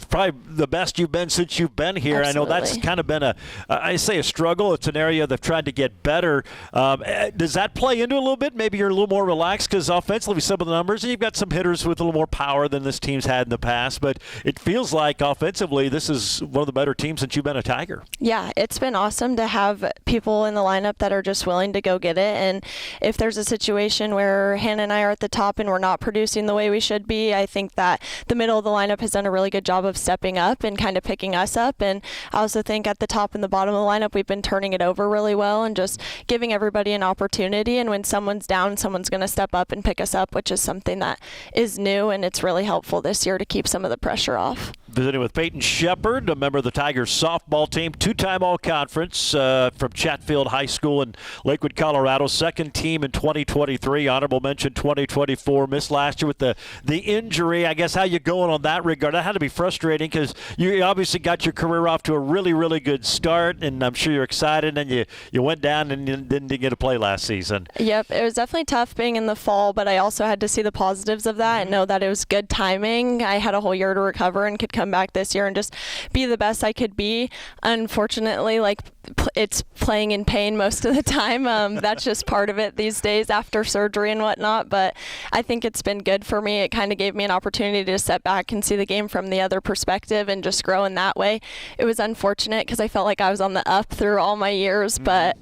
probably the best you've been since you've been here. Absolutely. I know that's kind of been I say a struggle. It's an area they've tried to get better. Does that play into a little bit? Maybe you're a little more relaxed because offensively some of the numbers, and you've got some hitters with a little more power than this team's had in the past, but it feels like offensively this is one of the better teams since you've been a Tiger. Yeah, it's been awesome to have people in the lineup that are just willing to go get it. And if there's a situation where Hannah and I are at the top and we're not producing the way we should be, I think that the middle of the lineup has done a really good job of stepping up and kind of picking us up. And I also think at the top and the bottom of the lineup, we've been turning it over really well and just giving everybody an opportunity. And when someone's down, someone's going to step up and pick us up, which is something that is new, and it's really helpful this year to keep some of the pressure off. Visiting with Peyton Shepard, a member of the Tigers softball team, two-time All-Conference from Chatfield High School in Lakewood, Colorado. Second team in 2023. Honorable mention 2024. Missed last year with the injury. I guess how you going on that regard? That had to be frustrating because you obviously got your career off to a really, really good start, and I'm sure you're excited. And you went down and you didn't get to play last season. Yep, it was definitely tough being in the fall, but I also had to see the positives of that and know that it was good timing. I had a whole year to recover and could come back this year and just be the best I could be. Unfortunately, it's playing in pain most of the time. That's just part of it these days after surgery and whatnot, but I think it's been good for me. It kind of gave me an opportunity to step back and see the game from the other perspective and just grow in that way. It was unfortunate because I felt like I was on the up through all my years, but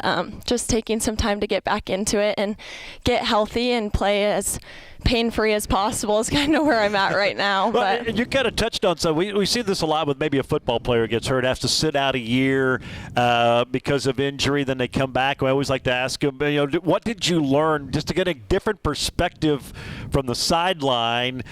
just taking some time to get back into it and get healthy and play as pain-free as possible is kind of where I'm at right now. Well, but you kind of touched on something. We see this a lot with maybe a football player gets hurt, has to sit out a year because of injury, then they come back. I always like to ask them, what did you learn just to get a different perspective from the sideline?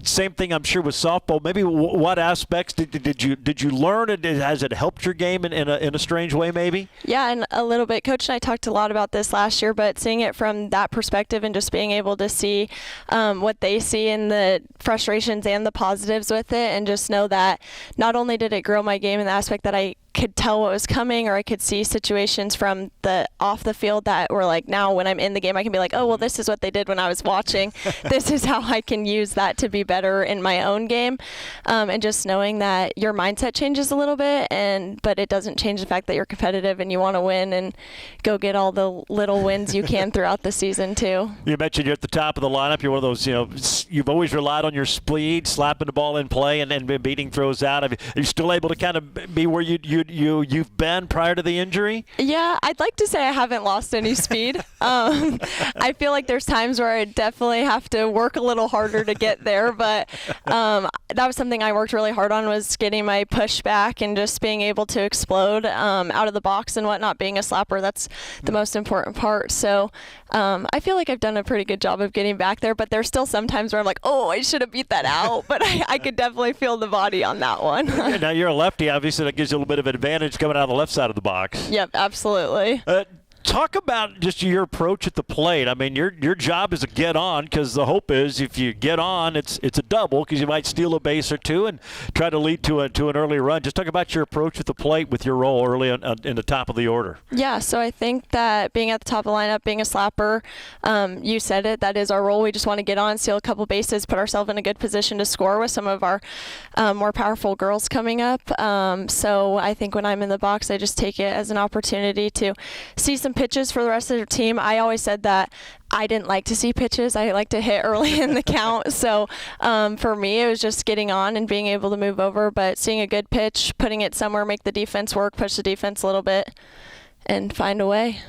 Same thing, I'm sure, with softball. Maybe what aspects did you learn, and has it helped your game in a strange way, maybe? Yeah, and a little bit. Coach and I talked a lot about this last year, but seeing it from that perspective and just being able to see what they see in the frustrations and the positives with it, and just know that not only did it grow my game in the aspect that I could tell what was coming, or I could see situations from the off the field that were like, now when I'm in the game I can be like, oh well, this is what they did when I was watching. This is how I can use that to be better in my own game, and just knowing that your mindset changes a little bit, but it doesn't change the fact that you're competitive and you want to win and go get all the little wins you can throughout the season too. You mentioned you're at the top of the lineup. You're one of those, you've always relied on your speed, slapping the ball in play and beating throws out. Are you still able to kind of be where you've been prior to the injury? Yeah, I'd like to say I haven't lost any speed. I feel like there's times where I definitely have to work a little harder to get there, but that was something I worked really hard on, was getting my push back and just being able to explode out of the box and whatnot. Being a slapper, that's the most important part. So I feel like I've done a pretty good job of getting back there, but there's still some times where I'm like, oh, I should have beat that out, but I could definitely feel the body on that one. Now you're a lefty, obviously that gives you a little bit of advantage coming out of the left side of the box. Yep, absolutely. Talk about just your approach at the plate. I mean, your job is to get on, because the hope is if you get on, it's a double, because you might steal a base or two and try to lead to an early run. Just talk about your approach at the plate with your role early in the top of the order. Yeah, so I think that being at the top of the lineup, being a slapper, you said it, that is our role. We just want to get on, steal a couple bases, put ourselves in a good position to score with some of our more powerful girls coming up. So I think when I'm in the box, I just take it as an opportunity to see some some pitches for the rest of the team. I always said that I didn't like to see pitches. I like to hit early in the count. So for me, it was just getting on and being able to move over. But seeing a good pitch, putting it somewhere, make the defense work, push the defense a little bit, and find a way.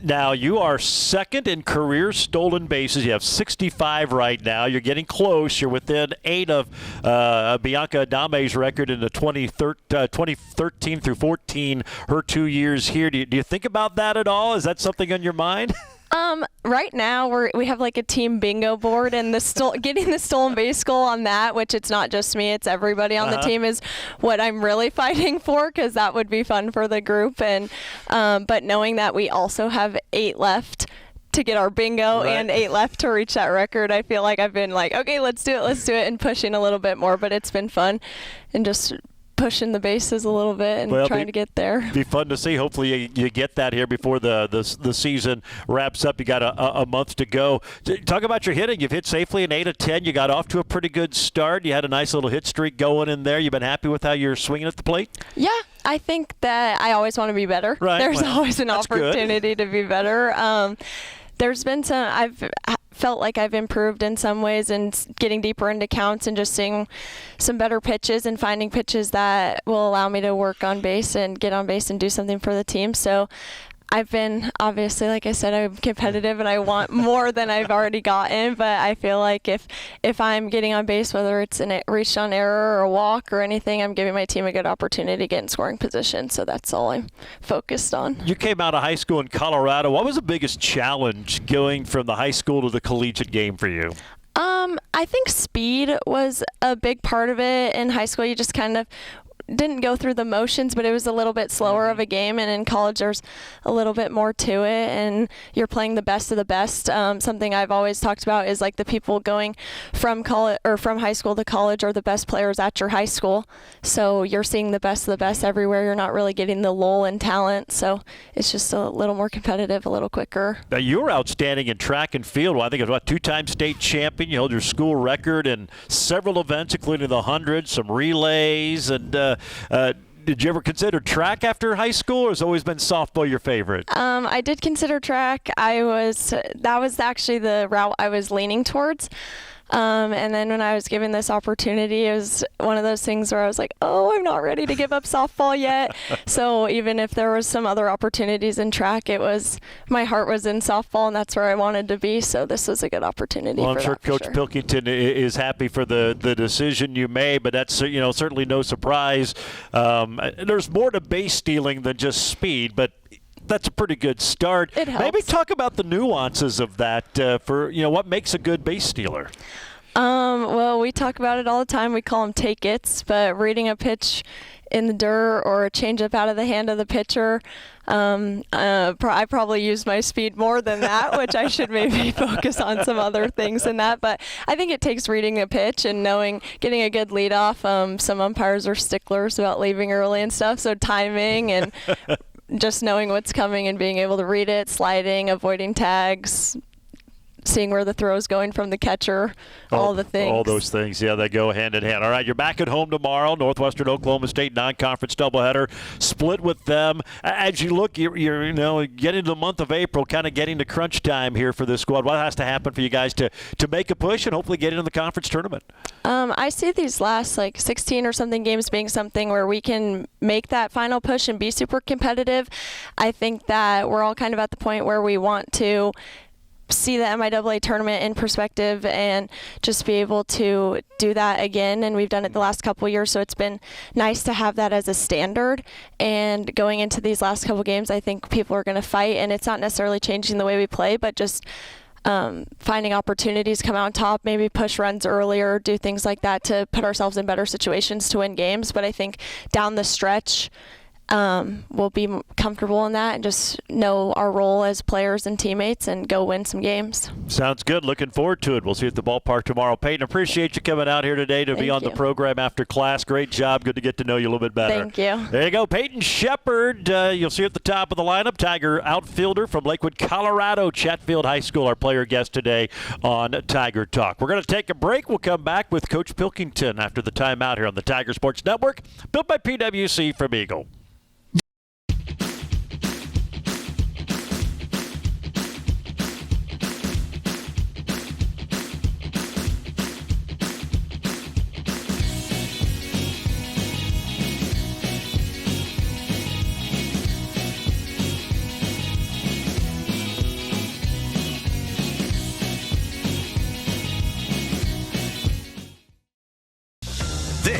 Now, you are second in career stolen bases. You have 65 right now. You're getting close. You're within 8 of Bianca Adame's record in the 2013 through 14, her 2 years here. Do you think about that at all? Is that something on your mind? Right now we have like a team bingo board, and getting the stolen base goal on that, which it's not just me, it's everybody on the team, is what I'm really fighting for, because that would be fun for the group. And but knowing that we also have 8 left to get our bingo and 8 left to reach that record, I feel like I've been like, okay, let's do it, and pushing a little bit more. But it's been fun and just pushing the bases a little bit and trying to get there. Be fun to see. Hopefully you get that here before the season wraps up. You got a month to go. Talk about your hitting. You've hit safely in 8 of 10. You got off to a pretty good start. You had a nice little hit streak going in there. You've been happy with how you're swinging at the plate? Yeah, I think that I always want to be better. Right. There's always an opportunity to be better. There's been I've felt like I've improved in some ways, and getting deeper into counts and just seeing some better pitches and finding pitches that will allow me to work on base and get on base and do something for the team. So I've been, obviously, like I said, I'm competitive and I want more than I've already gotten, but I feel like if I'm getting on base, whether it's a reached on error or a walk or anything, I'm giving my team a good opportunity to get in scoring position. So that's all I'm focused on. You came out of high school in Colorado. What was the biggest challenge going from the high school to the collegiate game for you? I think speed was a big part of it. In high school, you just kind of didn't go through the motions, but it was a little bit slower of a game, and in college there's a little bit more to it, and you're playing the best of the best. Something I've always talked about is like the people going from college or from high school to college are the best players at your high school, so you're seeing the best of the best everywhere. You're not really getting the lull in talent, so it's just a little more competitive, a little quicker. Now, you were outstanding in track and field. Well, I think it was 2-time state champion. You held your school record in several events, including the 100, some relays, and did you ever consider track after high school, or has always been softball your favorite? I did consider track. That was actually the route I was leaning towards. And then when I was given this opportunity, it was one of those things where I was like, oh, I'm not ready to give up softball yet. So even if there was some other opportunities in track, my heart was in softball, and that's where I wanted to be. So this was a good opportunity. Well, I'm sure Coach Pilkington is happy for the decision you made, but that's certainly no surprise. There's more to base stealing than just speed, but that's a pretty good start. It helps. Maybe talk about the nuances of that for what makes a good base stealer. Well, we talk about it all the time. We call them take-its, but reading a pitch in the dirt or a changeup out of the hand of the pitcher, I probably use my speed more than that, which I should maybe focus on some other things in that. But I think it takes reading a pitch and getting a good lead off. Some umpires are sticklers about leaving early and stuff, so timing and just knowing what's coming and being able to read it, sliding, avoiding tags, seeing where the throw is going from the catcher, all the things. All those things, yeah, they go hand in hand. All right, you're back at home tomorrow, Northwestern Oklahoma State non-conference doubleheader, split with them. As you look, you're getting to the month of April, kind of getting to crunch time here for this squad. What has to happen for you guys to make a push and hopefully get into the conference tournament? I see these last 16 or something games being something where we can make that final push and be super competitive. I think that we're all kind of at the point where we want to see the MIAA tournament in perspective and just be able to do that again, and we've done it the last couple of years, so it's been nice to have that as a standard. And going into these last couple games, I think people are going to fight, and it's not necessarily changing the way we play, but just finding opportunities, come out on top, maybe push runs earlier, do things like that to put ourselves in better situations to win games. But I think down the stretch, we'll be comfortable in that and just know our role as players and teammates and go win some games. Sounds good. Looking forward to it. We'll see you at the ballpark tomorrow. Peyton, appreciate you coming out here today to be on the program after class. Great job. Good to get to know you a little bit better. Thank you. There you go. Peyton Shepard. You'll see at the top of the lineup. Tiger outfielder from Lakewood, Colorado, Chatfield High School, our player guest today on Tiger Talk. We're going to take a break. We'll come back with Coach Pilkington after the timeout here on the Tiger Sports Network, built by PwC from Eagle.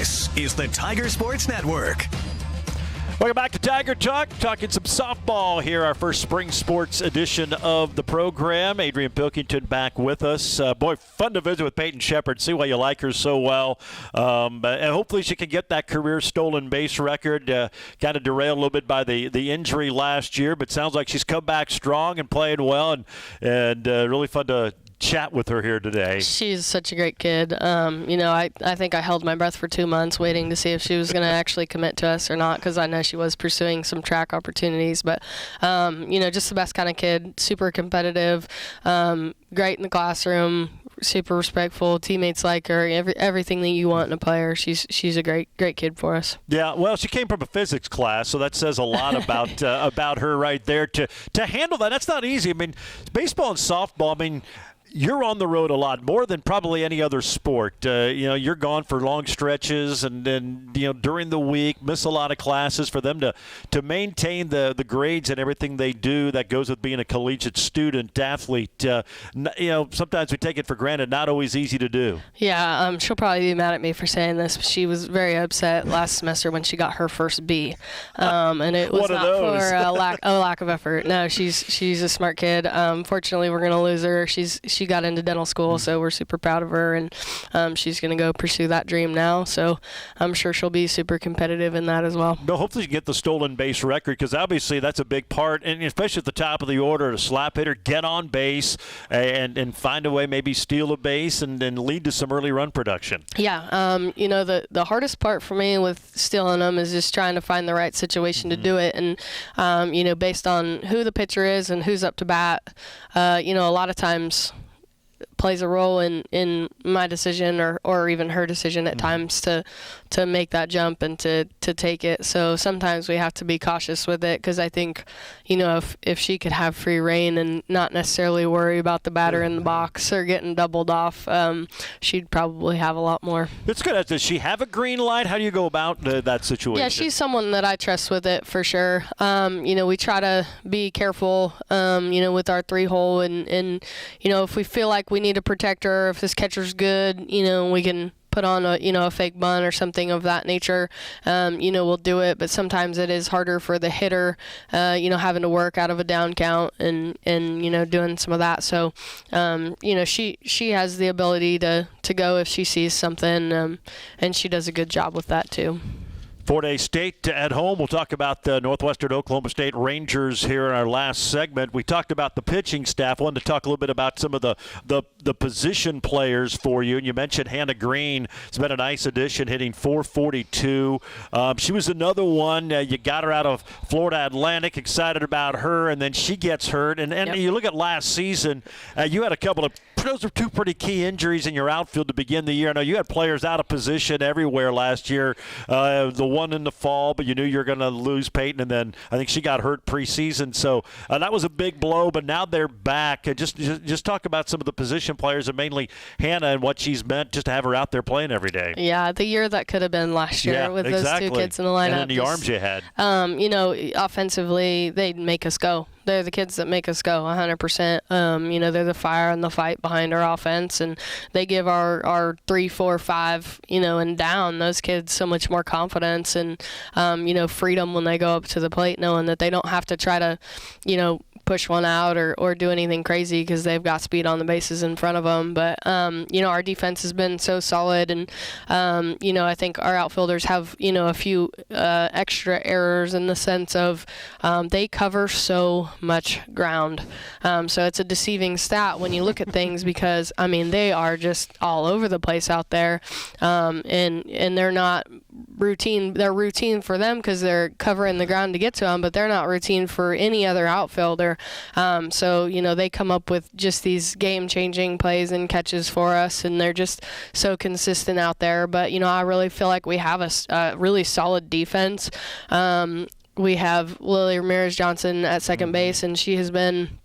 This is the Tiger Sports Network. Welcome back to Tiger Talk. Talking some softball here, our first spring sports edition of the program. Adrian Pilkington back with us. Boy, fun to visit with Peyton Shepard, see why you like her so well. And hopefully she can get that career stolen base record. Kind of derailed a little bit by the injury last year, but sounds like she's come back strong and playing well, and really fun to chat with her here today. She's such a great kid. I think I held my breath for 2 months waiting to see if she was going to actually commit to us or not, because I know she was pursuing some track opportunities. But, just the best kind of kid, super competitive, great in the classroom, super respectful, teammates like her, everything that you want in a player. She's a great kid for us. Yeah, well, she came from a physics class, so that says a lot about her right there. To handle that, that's not easy. I mean, baseball and softball, you're on the road a lot, more than probably any other sport. You're gone for long stretches, and then during the week, miss a lot of classes. For them to maintain the grades and everything they do that goes with being a collegiate student athlete. Sometimes we take it for granted. Not always easy to do. Yeah, she'll probably be mad at me for saying this. But she was very upset last semester when she got her first B, and it was not for a lack of effort. No, she's a smart kid. Fortunately, we're gonna lose her. She got into dental school, so we're super proud of her, and she's going to go pursue that dream now, so I'm sure she'll be super competitive in that as well. No, hopefully you get the stolen base record, because obviously that's a big part, and especially at the top of the order, a slap hitter, get on base and find a way, maybe steal a base and lead to some early run production. Yeah, the hardest part for me with stealing them is just trying to find the right situation to do it, and based on who the pitcher is and who's up to bat, a lot of times plays a role in my decision or even her decision at times to make that jump and to take it. So sometimes we have to be cautious with it, because I think, if she could have free reign and not necessarily worry about the batter in the box or getting doubled off, she'd probably have a lot more. It's good. Does she have a green light? How do you go about that situation? Yeah, she's someone that I trust with it for sure. We try to be careful, with our 3-hole, and if we feel like we need to protect her, if this catcher's good, we can put on a fake bunt or something of that nature, we'll do it. But sometimes it is harder for the hitter, having to work out of a down count and doing some of that. So, she has the ability to go if she sees something, and she does a good job with that too. Fort Hays State at home. We'll talk about the Northwestern Oklahoma State Rangers here in our last segment. We talked about the pitching staff. I wanted to talk a little bit about some of the position players for you. And you mentioned Hannah Green. It's been a nice addition, hitting .442. She was another one. You got her out of Florida Atlantic. Excited about her, and then she gets hurt. And Yep. You look at last season, you had a couple of those are two pretty key injuries in your outfield to begin the year. I know you had players out of position everywhere last year. The one in the fall, but you knew you were going to lose Peyton, and then I think she got hurt preseason. So that was a big blow, but now they're back. Just talk about some of the position players, and mainly Hannah and what she's meant just to have her out there playing every day. Yeah, the year that could have been last year with exactly. those two kids in the lineup. And then the arms you had. Offensively, they'd make us go. They're the kids that make us go 100%. They're the fire and the fight behind our offense, and they give our 3, 4, 5, and down, those kids so much more confidence and, freedom when they go up to the plate, knowing that they don't have to try to, push one out or do anything crazy because they've got speed on the bases in front of them. But, our defense has been so solid, and, I think our outfielders have, a few extra errors in the sense of they cover so much ground. So it's a deceiving stat when you look at things because, they are just all over the place out there, and they're not routine. They're routine for them because they're covering the ground to get to them, but they're not routine for any other outfielder. So, they come up with just these game-changing plays and catches for us, and they're just so consistent out there. But, I really feel like we have a really solid defense. We have Lily Ramirez-Johnson at second base, and she has been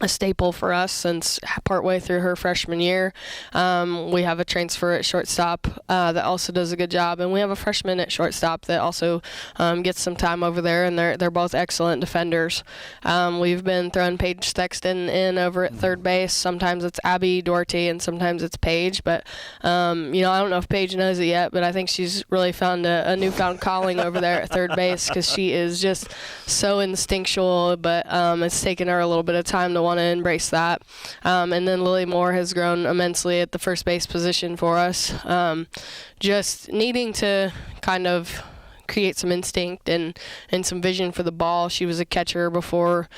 a staple for us since partway through her freshman year. We have a transfer at shortstop that also does a good job, and we have a freshman at shortstop that also gets some time over there, and they're both excellent defenders. We've been throwing Paige Sexton in over at third base. Sometimes it's Abby Doherty, and sometimes it's Paige, but I don't know if Paige knows it yet, but I think she's really found a newfound calling over there at third base because she is just so instinctual, but it's taken her a little bit of time to want to embrace that. And then Lily Moore has grown immensely at the first base position for us. Just needing to kind of create some instinct and some vision for the ball. She was a catcher before,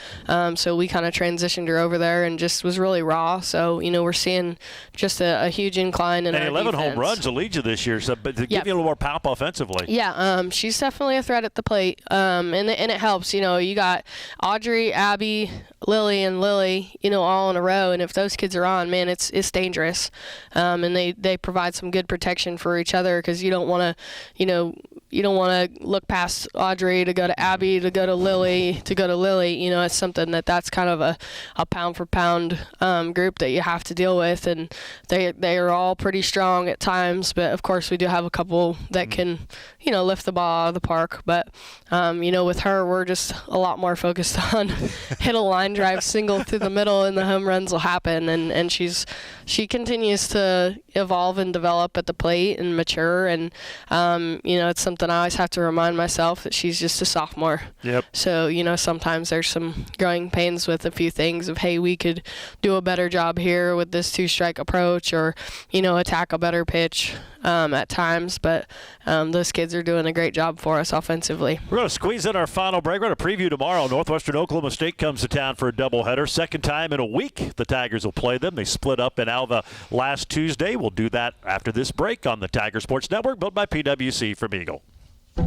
so we kind of transitioned her over there and just was really raw. So, we're seeing just a huge incline in our 11 defense. home runs to lead you this year, so but to give you a little more pop offensively. Yeah, she's definitely a threat at the plate, and it helps. You got Audrey, Abby, Lily, and Lily, all in a row, and if those kids are on, man, it's dangerous. And they provide some good protection for each other because you don't want to, look past Audrey to go to Abby to go to Lily to go to Lily. It's something that's kind of a pound for pound group that you have to deal with, and they are all pretty strong at times. But of course, we do have a couple that can lift the ball out of the park. But with her, we're just a lot more focused on hit a line drive single through the middle, and the home runs will happen. And she continues to evolve and develop at the plate and mature. And it's something I always have to remind myself that she's just a sophomore. Yep. So, sometimes there's some growing pains with a few things of, hey, we could do a better job here with this two-strike approach or, attack a better pitch at times. But those kids are doing a great job for us offensively. We're going to squeeze in our final break. We're going to preview tomorrow. Northwestern Oklahoma State comes to town for a doubleheader. Second time in a week the Tigers will play them. They split up in Alva last Tuesday. We'll do that after this break on the Tiger Sports Network, built by PwC from Eagle.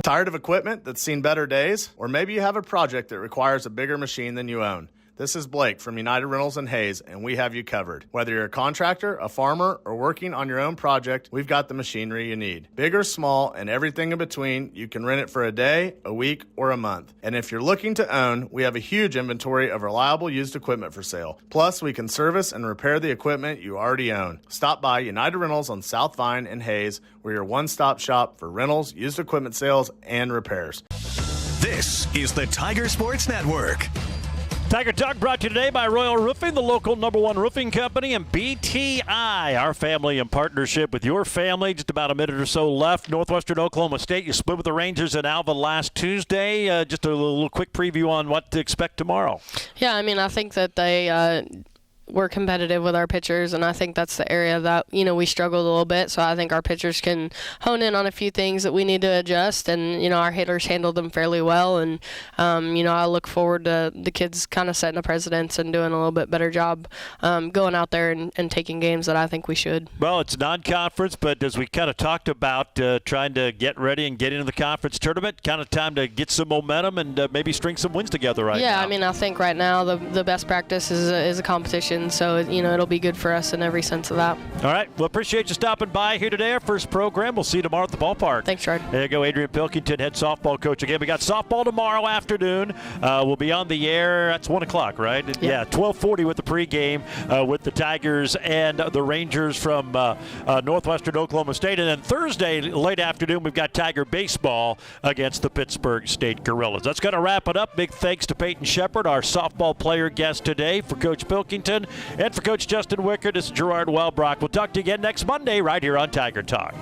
Tired of equipment that's seen better days? Or maybe you have a project that requires a bigger machine than you own. This is Blake from United Rentals in Hayes, and we have you covered. Whether you're a contractor, a farmer, or working on your own project, we've got the machinery you need. Big or small, and everything in between, you can rent it for a day, a week, or a month. And if you're looking to own, we have a huge inventory of reliable used equipment for sale. Plus, we can service and repair the equipment you already own. Stop by United Rentals on South Vine in Hayes. We're your one-stop shop for rentals, used equipment sales, and repairs. This is the Tiger Sports Network. Tiger Talk brought to you today by Royal Roofing, the local #1 roofing company, and BTI, our family in partnership with your family. Just about a minute or so left. Northwestern Oklahoma State, you split with the Rangers in Alva last Tuesday. Just a little quick preview on what to expect tomorrow. Yeah, I think that they we're competitive with our pitchers, and I think that's the area that we struggled a little bit. So I think our pitchers can hone in on a few things that we need to adjust, and our hitters handled them fairly well. And I look forward to the kids kind of setting a precedence and doing a little bit better job going out there and taking games that I think we should. Well, it's non-conference, but as we kind of talked about, trying to get ready and get into the conference tournament, kind of time to get some momentum and maybe string some wins together now. Yeah, I think right now the best practice is a competition. So, it'll be good for us in every sense of that. All right. Well, appreciate you stopping by here today. Our first program. We'll see you tomorrow at the ballpark. Thanks, Jared. There you go, Adrian Pilkington, head softball coach. Again, we got softball tomorrow afternoon. We'll be on the air. That's 1 o'clock, right? Yeah, 12:40 with the pregame with the Tigers and the Rangers from Northwestern Oklahoma State. And then Thursday, late afternoon, we've got Tiger baseball against the Pittsburgh State Gorillas. That's going to wrap it up. Big thanks to Peyton Shepard, our softball player guest today, for Coach Pilkington. And for Coach Justin Wicker, this is Gerard Welbrock. We'll talk to you again next Monday right here on Tiger Talk.